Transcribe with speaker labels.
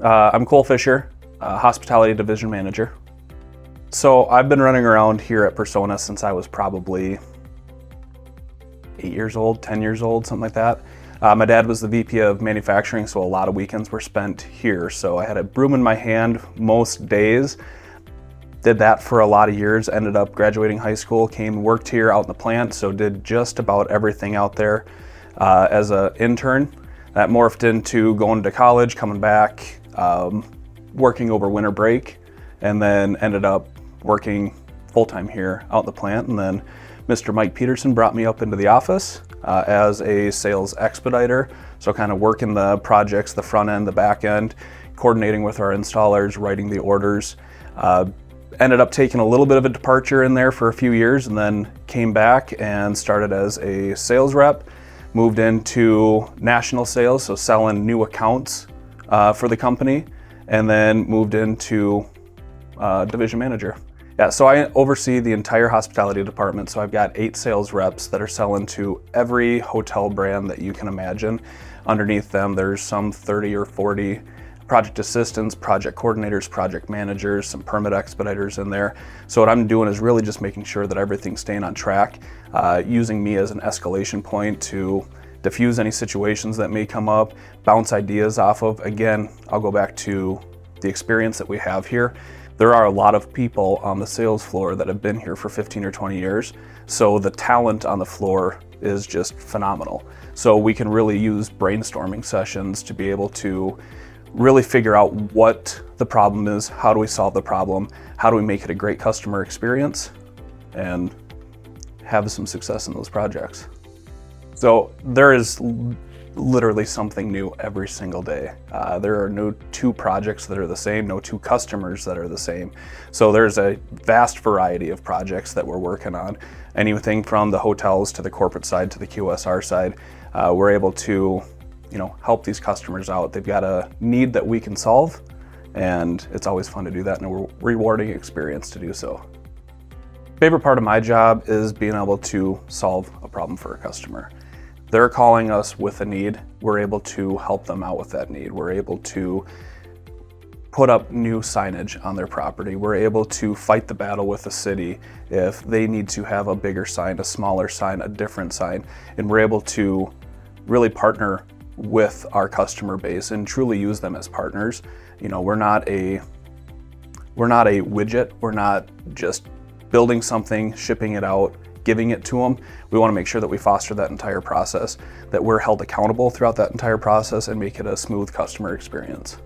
Speaker 1: I'm Cole Fischer, Hospitality Division Manager. So I've been running around here at Persona since I was probably 8 years old, 10 years old, something like that. My dad was the VP of manufacturing, so a lot of weekends were spent here. So I had a broom in my hand most days. Did that for a lot of years, ended up graduating high school, worked here out in the plant, so did just about everything out there as an intern. That morphed into going to college, coming back, working over winter break, and then ended up working full-time here out in the plant. And then Mr. Mike Peterson brought me up into the office as a sales expediter. So kind of working the projects, the front end, the back end, coordinating with our installers, writing the orders. Ended up taking a little bit of a departure in there for a few years, and then came back and started as a sales rep. Moved into national sales, so selling new accounts for the company, and then moved into division manager. Yeah, so I oversee the entire hospitality department. So I've got 8 sales reps that are selling to every hotel brand that you can imagine. Underneath them, there's some 30 or 40 project assistants, project coordinators, project managers, some permit expediters in there. So what I'm doing is really just making sure that everything's staying on track, using me as an escalation point to diffuse any situations that may come up, bounce ideas off of. Again, I'll go back to the experience that we have here. There are a lot of people on the sales floor that have been here for 15 or 20 years. So the talent on the floor is just phenomenal. So we can really use brainstorming sessions to be able to really figure out what the problem is, how do we solve the problem, how do we make it a great customer experience, and have some success in those projects. So there is literally something new every single day. There are no 2 projects that are the same, no 2 customers that are the same. So there's a vast variety of projects that we're working on. Anything from the hotels to the corporate side to the QSR side. We're able to help these customers out. They've got a need that we can solve, and it's always fun to do that and a rewarding experience to do so. Favorite part of my job is being able to solve a problem for a customer. They're calling us with a need. We're able to help them out with that need. We're able to put up new signage on their property. We're able to fight the battle with the city if they need to have a bigger sign, a smaller sign, a different sign, and we're able to really partner with our customer base and truly use them as partners. We're not a widget. We're not just building something, shipping it out, giving it to them. We want to make sure that we foster that entire process, that we're held accountable throughout that entire process and make it a smooth customer experience.